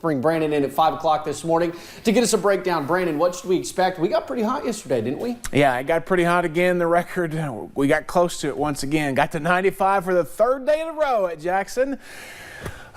Bring Brandon in at 5 o'clock this morning to get us a breakdown. Brandon, what should we expect? We got pretty hot yesterday, didn't we? Yeah, it got pretty hot again. The record, we got close to it once again. Got to 95 for the third day in a row at Jackson.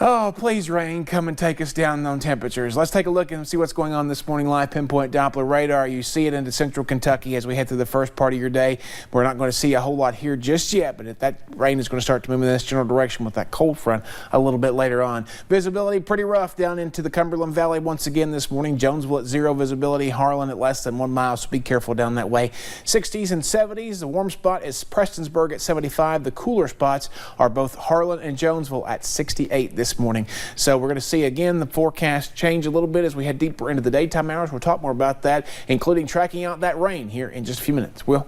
Oh, please, rain, come and take us down on temperatures. Let's take a look and see what's going on this morning. Live pinpoint Doppler radar. You see it into central Kentucky as we head through the first part of your day. We're not going to see a whole lot here just yet, but that rain is going to start to move in this general direction with that cold front a little bit later on. Visibility pretty rough down into the Cumberland Valley once again this morning. Jonesville at 0 visibility, Harlan at less than 1 mile, so be careful down that way. 60s and 70s. The warm spot is Prestonsburg at 75. The cooler spots are both Harlan and Jonesville at 68 this morning. So we're going to see again the forecast change a little bit as we head deeper into the daytime hours. We'll talk more about that, including tracking out that rain here in just a few minutes. Will?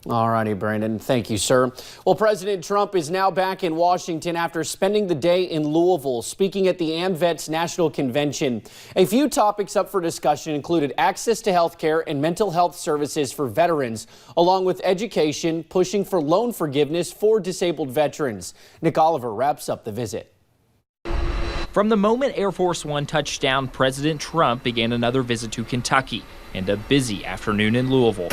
All righty, Brandon. Thank you, sir. Well, President Trump is now back in Washington after spending the day in Louisville, speaking at the AMVETS National Convention. A few topics up for discussion included access to health care and mental health services for veterans, along with education, pushing for loan forgiveness for disabled veterans. Nick Oliver wraps up the visit. From the moment Air Force One touched down, President Trump began another visit to Kentucky and a busy afternoon in Louisville.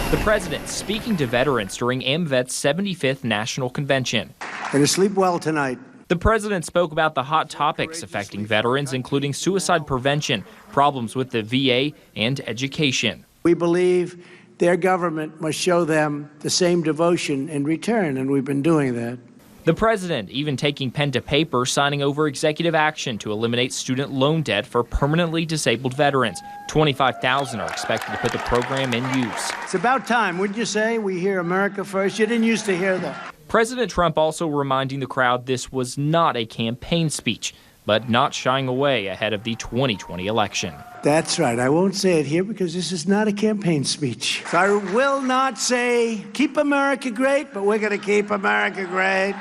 The president speaking to veterans during AMVET's 75th National Convention. Going to sleep well tonight. The president spoke about the hot topics affecting veterans, including suicide prevention, problems with the VA, and education. We believe their government must show them the same devotion in return, and we've been doing that. The president even taking pen to paper, signing over executive action to eliminate student loan debt for permanently disabled veterans. 25,000 are expected to put the program in use. It's about time, wouldn't you say? We hear America first. You didn't used to hear that. President Trump also reminding the crowd this was not a campaign speech, but not shying away ahead of the 2020 election. That's right. I won't say it here because this is not a campaign speech. So I will not say, keep America great, but we're going to keep America great.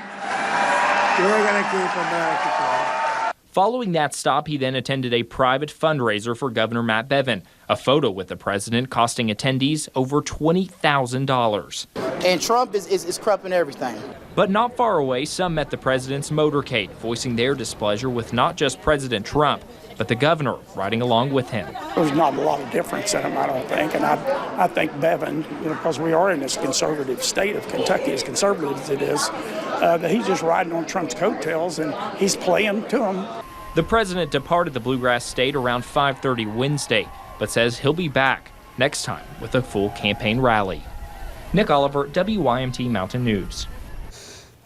We're going to keep America great. Following that stop, he then attended a private fundraiser for Governor Matt Bevin. A photo with the president costing attendees over $20,000. And Trump is corrupting everything. But not far away, some met the president's motorcade, voicing their displeasure with not just President Trump, but the governor riding along with him. There's not a lot of difference in them, I don't think. And I think Bevin, because we are in this conservative state of Kentucky, as conservative as it is, that he's just riding on Trump's coattails and he's playing to him. The president departed the Bluegrass State around 5:30 Wednesday, but says he'll be back next time with a full campaign rally. Nick Oliver, WYMT Mountain News.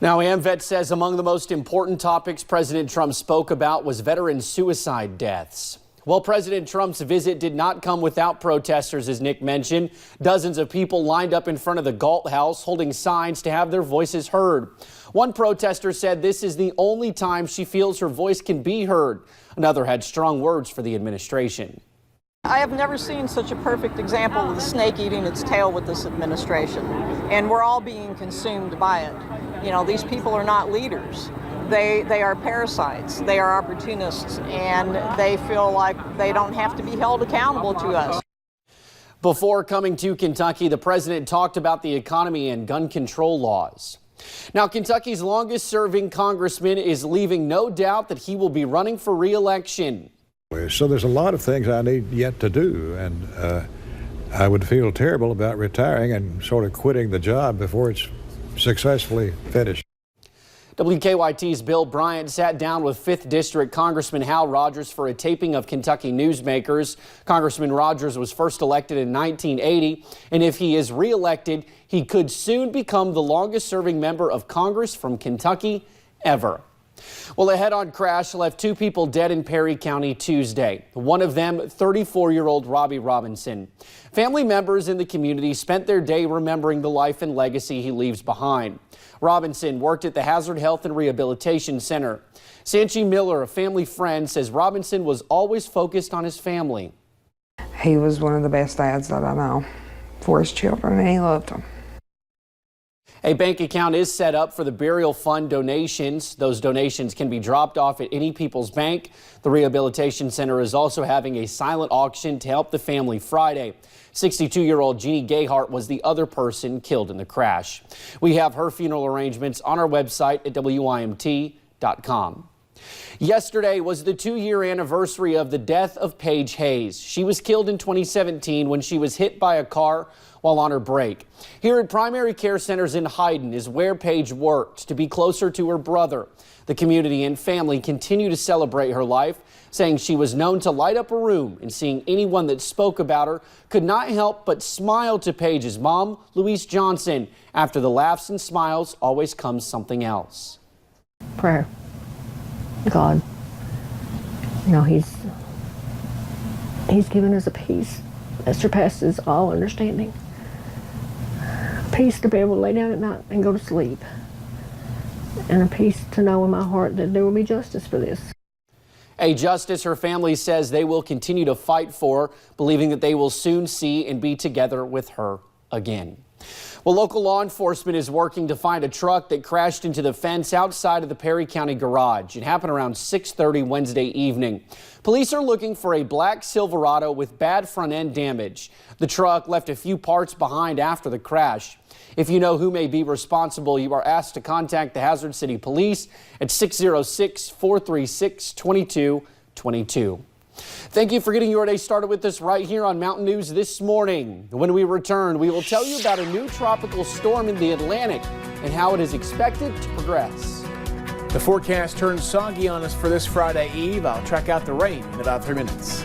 Now, AMVET says among the most important topics President Trump spoke about was veteran suicide deaths. Well, President Trump's visit did not come without protesters, as Nick mentioned. Dozens of people lined up in front of the Galt House holding signs to have their voices heard. One protester said this is the only time she feels her voice can be heard. Another had strong words for the administration. I have never seen such a perfect example of the snake eating its tail with this administration, and we're all being consumed by it. You know, these people are not leaders. They are parasites, they are opportunists, and they feel like they don't have to be held accountable to us. Before coming to Kentucky, the president talked about the economy and gun control laws. Now, Kentucky's longest-serving congressman is leaving no doubt that he will be running for re-election. So there's a lot of things I need yet to do, and I would feel terrible about retiring and sort of quitting the job before it's successfully finished. WKYT's Bill Bryant sat down with 5th District Congressman Hal Rogers for a taping of Kentucky Newsmakers. Congressman Rogers was first elected in 1980, and if he is re-elected, he could soon become the longest-serving member of Congress from Kentucky ever. Well, a head-on crash left 2 people dead in Perry County Tuesday. One of them, 34-year-old Robbie Robinson. Family members in the community spent their day remembering the life and legacy he leaves behind. Robinson worked at the Hazard Health and Rehabilitation Center. Sanchi Miller, a family friend, says Robinson was always focused on his family. He was one of the best dads that I know for his children, and he loved them. A bank account is set up for the burial fund donations. Those donations can be dropped off at any People's Bank. The Rehabilitation Center is also having a silent auction to help the family Friday. 62-year-old Jeannie Gayhart was the other person killed in the crash. We have her funeral arrangements on our website at WYMT.com. mountainnews.com. Yesterday was the 2-year anniversary of the death of Paige Hayes. She was killed in 2017 when she was hit by a car while on her break. Here at Primary Care Centers in Hyden is where Paige worked to be closer to her brother. The community and family continue to celebrate her life, saying she was known to light up a room, and seeing anyone that spoke about her could not help but smile to Paige's mom, Louise Johnson. After the laughs and smiles always comes something else. Prayer. God, you know, he's given us a peace that surpasses all understanding. Peace to be able to lay down at night and go to sleep. And a peace to know in my heart that there will be justice for this. A justice her family says they will continue to fight for, believing that they will soon see and be together with her again. Well, local law enforcement is working to find a truck that crashed into the fence outside of the Perry County garage. It happened around 6:30 Wednesday evening. Police are looking for a black Silverado with bad front end damage. The truck left a few parts behind after the crash. If you know who may be responsible, you are asked to contact the Hazard City Police at 606-436-2222. Thank you for getting your day started with us right here on Mountain News this morning. When we return, we will tell you about a new tropical storm in the Atlantic and how it is expected to progress. The forecast turns soggy on us for this Friday Eve. I'll track out the rain in about 3 minutes.